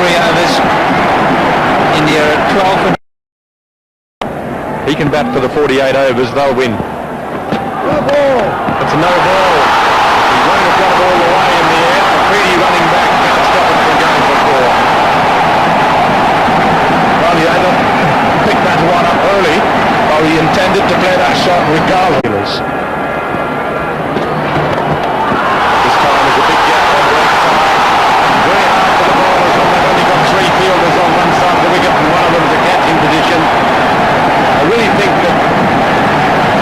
3 overs. India at 12. He can bat for the 48 overs, they'll win. It's a no ball. He won't have got it all the way in the air. Freddie running back can't stop it from going for 4. Well, he either picked that one up early or he intended to play that shot regardless. This time is a big gap on the left side. Very hard for the bowlers when they've only got 3 fielders on one side of the wicket and one of them's a catching position. I really think that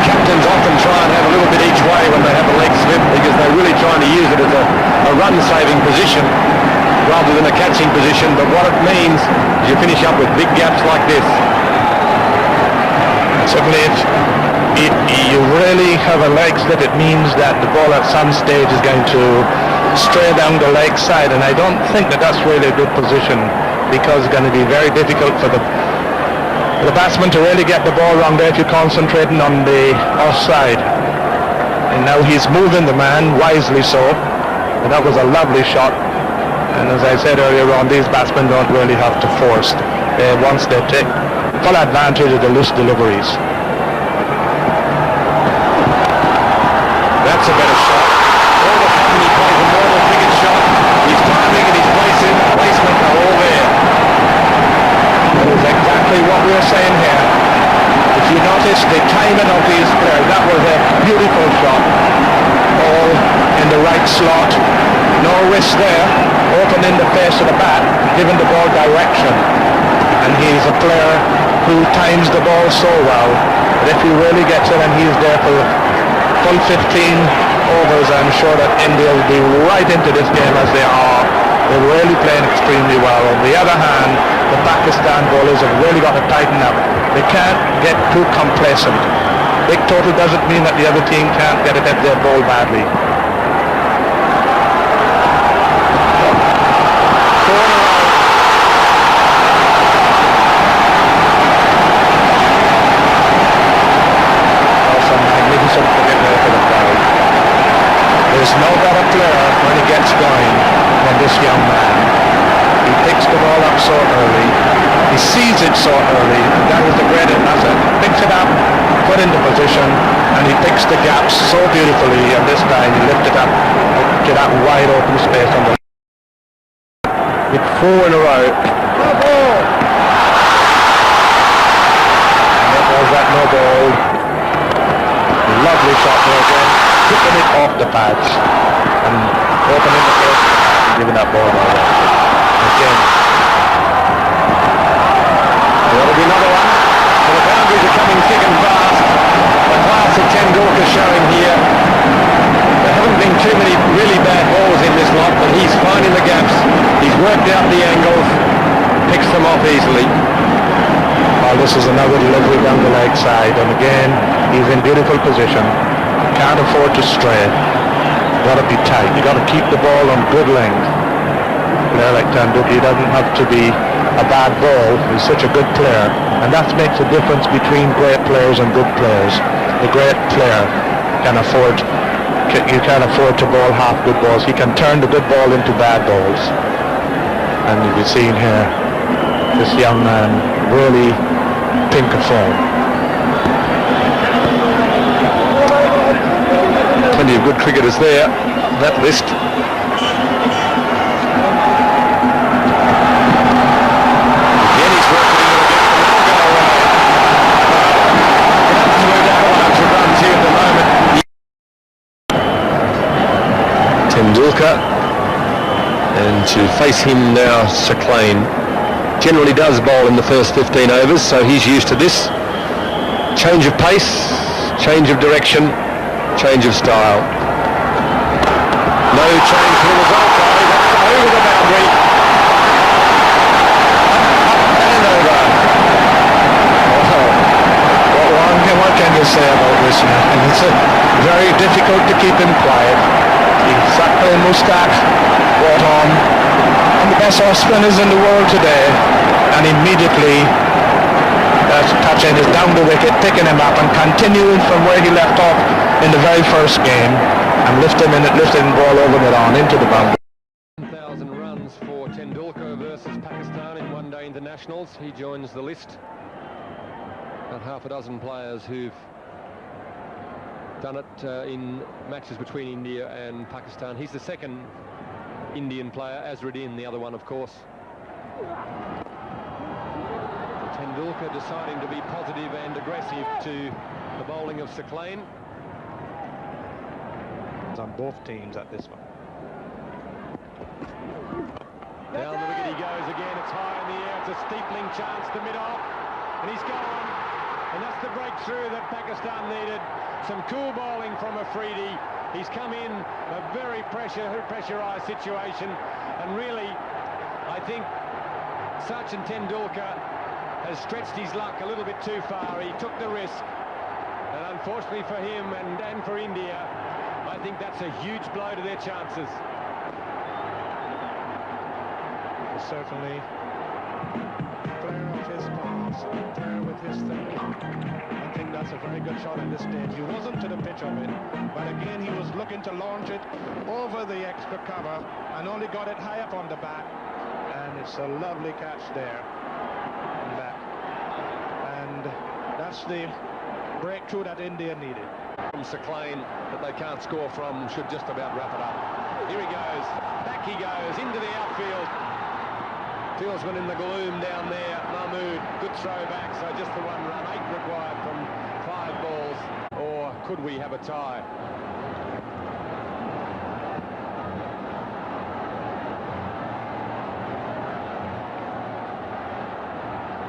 captains often try and have a little bit each way when they have a leg slip because they're really trying to use it as a run-saving position rather than a catching position. But what it means is you finish up with big gaps like this. Certainly, if you really have a leg slip, it means that the ball at some stage is going to stray down the leg side, and I don't think that that's really a good position because it's going to be very difficult for the batsman to really get the ball wrong there if you're concentrating on the offside. And now he's moving the man, wisely so, and that was a lovely shot. And as I said earlier on, these batsmen don't really have to force. Once they take full advantage of the loose deliveries. That's a better shot. All of a sudden he plays a normal cricket shot. His timing and his placement are all there. That is exactly what we're saying here. If you notice the timing of these players, that was a beautiful shot. All in the right slot. No risk there. Opening the face of the bat, giving the ball direction. And he's a player who times the ball so well that if he really gets it and he's there for full 15 overs, I'm sure that India will be right into this game as they are. They're really playing extremely well. On the other hand, the Pakistan bowlers have really got to tighten up. They can't get too complacent. Big total doesn't mean that the other team can't get it if they bowl badly. Also magnificent cricket there for the crowd. There's no better player when he gets going than this young man. He picks the ball up so early, he sees it so early, and that is the greatest asset. He picks it up, put into position, and he picks the gaps so beautifully, and this time he lifts it up to that wide open space on the with 4 in a row. And that was that no ball. Lovely shot there again, tipping it off the pads and opening the first and giving that ball away. Again. There'll be another one. So the boundaries are coming thick and fast. The class of Tendulkar showing here. There haven't been too many really bad balls in this lot, but he's finding the gaps. He's worked out the angles, picks them off easily. Well, this is another delivery down the leg side, and again, he's in beautiful position. Can't afford to stray. Got to be tight. You got to keep the ball on good length. Player like Tendulkar, he doesn't have to be a bad ball. He's such a good player, and that makes a difference between great players and good players. The great player can afford. You can't afford to bowl half good balls. He can turn the good ball into bad balls. And you'll be seeing here this young man really pink of form. Plenty of good cricketers there, that list. Again he's working it again, and that'll go away. Absolute avalanche of runs here at the moment. Tendulkar, and to face him now, Saqlain generally does bowl in the first 15 overs, so he's used to this. Change of pace, change of direction, change of style. No change for the result though. That's over the boundary. And over. Oh, what can you say about this man? And it's very difficult to keep him quiet. He's Saqlain Mushtaq brought on the best off spinners in the world today, and immediately touching is down the wicket, picking him up and continuing from where he left off in the very first game and lifting the ball over it on into the boundary. 1,000 runs for Tendulkar versus Pakistan. internationals. He joins the list. About half a dozen players who've done it in matches between India and Pakistan. He's the second Indian player, Azharuddin, the other one, of course. Tendulkar deciding to be positive and aggressive to the bowling of Singh. On both teams at this one. Down the wicket he goes again. It's high in the air. It's a steepling chance to mid-off. And he's gone. And that's the breakthrough that Pakistan needed. Some cool bowling from Afridi. He's come in a very pressurised situation. And really, I think Sachin Tendulkar has stretched his luck a little bit too far. He took the risk. And unfortunately for him and for India, I think that's a huge blow to their chances. Certainly, player of his pass, player with his thinking. I think that's a very good shot at this stage. He wasn't to the pitch of it, but again he was looking to launch it over the extra cover and only got it high up on the bat, and it's a lovely catch there. And that's the breakthrough that India needed. From Singh that they can't score from should just about wrap it up. Here he goes, back he goes, into the outfield. Fieldsman in the gloom down there, Mahmood, good throw back, so just the 1 run, 8 required from 5 balls, or could we have a tie?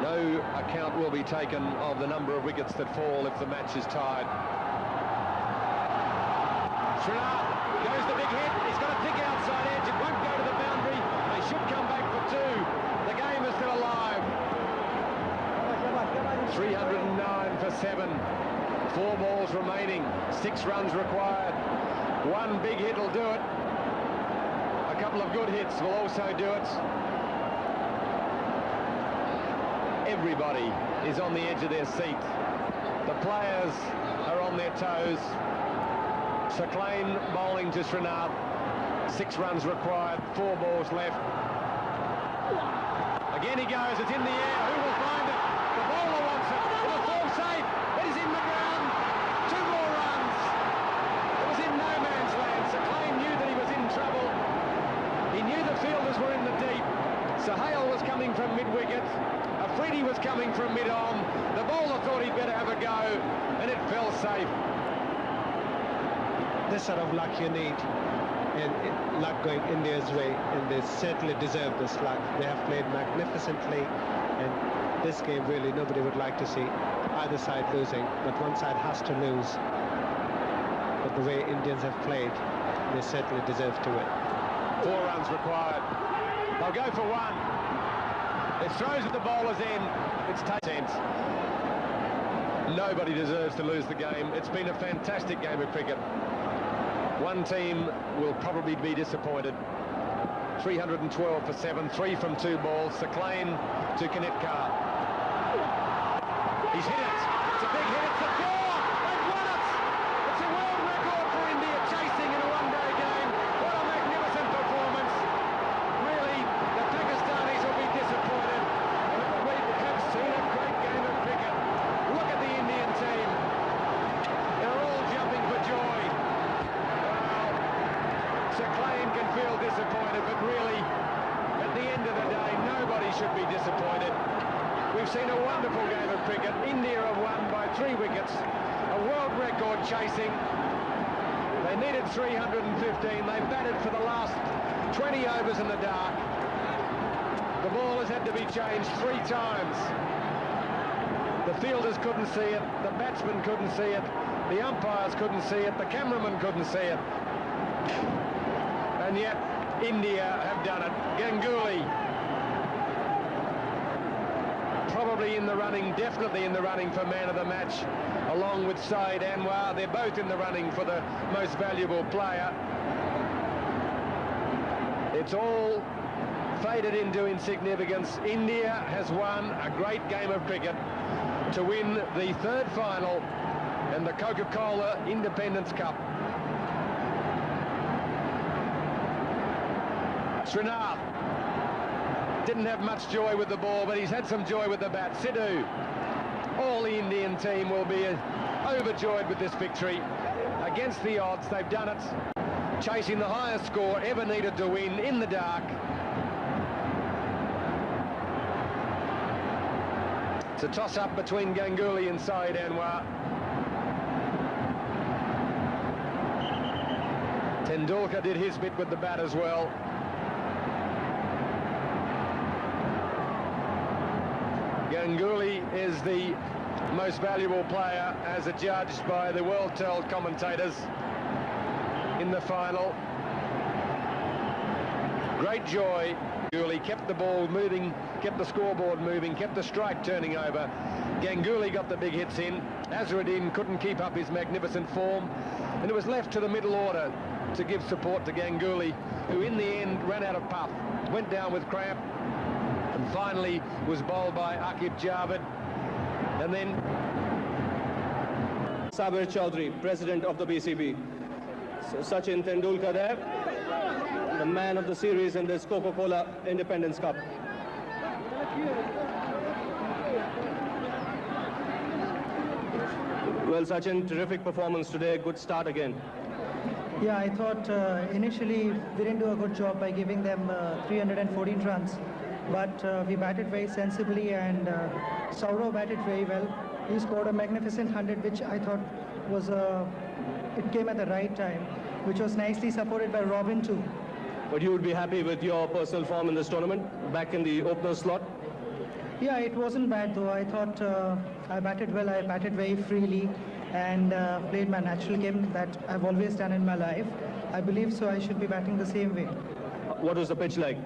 No account will be taken of the number of wickets that fall if the match is tied. Srinath goes the big hit, he's got a thick outside edge, it won't go to the boundary, they should come back for 2. The game is still alive. 309 for 7. 4 balls remaining. 6 runs required. 1 big hit will do it. A couple of good hits will also do it. Everybody is on the edge of their seat. The players are on their toes. Singh bowling to Srinath. 6 runs required. 4 balls left. Again he goes, it's in the air, who will find it? The bowler wants it, it'll fall safe, it is in the ground, 2 more runs. It was in no man's land. Singh knew that he was in trouble. He knew the fielders were in the deep. Sahal was coming from mid-wicket, Afridi was coming from mid-on. The bowler thought he'd better have a go, and it fell safe. This sort of luck you need. And luck going India's way, and they certainly deserve this luck. They have played magnificently, and this game really nobody would like to see either side losing, but one side has to lose. But the way Indians have played, they certainly deserve to win. 4 runs required. They'll go for 1. It throws at the bowler's end. It's sense. Nobody deserves to lose the game. It's been a fantastic game of cricket. One team will probably be disappointed. 312 for 7, 3 from 2 balls. Singh to Kanitkar. He's hit it. It's a big hit. It's a 4. They've won it. It's a world record for India chasing in a one-day game. What a magnificent performance. Really, the Pakistanis will be disappointed. We have seen a great game of cricket. Look at the Indian team. They're all jumping for joy. Singh can feel disappointed, but really, at the end of the day, nobody should be disappointed. We've seen a wonderful game of cricket. India have won by 3 wickets, a world record chasing. They needed 315. They batted for the last 20 overs in the dark. The ball has had to be changed 3 times. The fielders couldn't see it, the batsmen couldn't see it, the umpires couldn't see it, the cameraman couldn't see it. And yet, India have done it. Ganguly, probably in the running, definitely in the running for man of the match, along with Saeed Anwar. They're both in the running for the most valuable player. It's all faded into insignificance. India has won a great game of cricket to win the 3rd final in the Coca-Cola Independence Cup. Srinath didn't have much joy with the ball, but he's had some joy with the bat. Sidhu, all the Indian team will be overjoyed with this victory. Against the odds, they've done it, chasing the highest score ever needed to win in the dark. It's a toss-up between Ganguly and Saeed Anwar. Tendulkar did his bit with the bat as well. Ganguly is the most valuable player as adjudged by the world-told commentators in the final. Great joy. Ganguly kept the ball moving, kept the scoreboard moving, kept the strike turning over. Ganguly got the big hits in. Azharuddin couldn't keep up his magnificent form, and it was left to the middle order to give support to Ganguly, who in the end ran out of puff, went down with cramp, and finally was bowled by Aqib Javed. And then Sabir Chaudhry, president of the BCB. So Sachin Tendulkar there, the man of the series in this Coca-Cola Independence Cup. Well, Sachin, terrific performance today, good start again. Yeah, I thought initially we didn't do a good job by giving them 314 runs, but we batted very sensibly, and Saurav batted very well. He scored a magnificent 100, which I thought was it came at the right time, which was nicely supported by Robin too. But you would be happy with your personal form in this tournament, back in the opener slot? Yeah, it wasn't bad though. I thought I batted well, I batted very freely, and played my natural game that I've always done in my life. I believe so I should be batting the same way. What was the pitch like?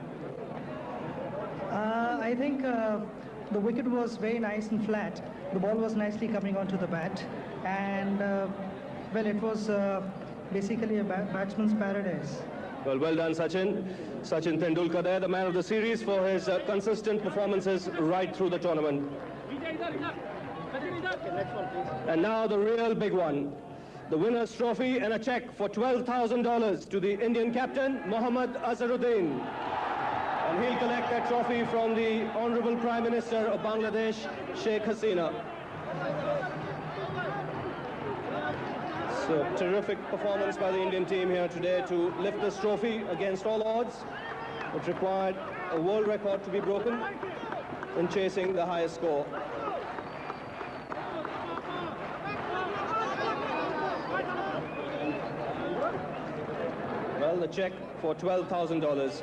I think the wicket was very nice and flat. The ball was nicely coming onto the bat, and well, it was basically a batsman's paradise. Well done, Sachin. Sachin Tendulkar there, the man of the series for his consistent performances right through the tournament. And now the real big one. The winner's trophy and a cheque for $12,000 to the Indian captain, Mohammad Azharuddin. And he'll collect that trophy from the Honorable Prime Minister of Bangladesh, Sheikh Hasina. So, terrific performance by the Indian team here today to lift this trophy against all odds. It required a world record to be broken in chasing the highest score. Well, the cheque for $12,000.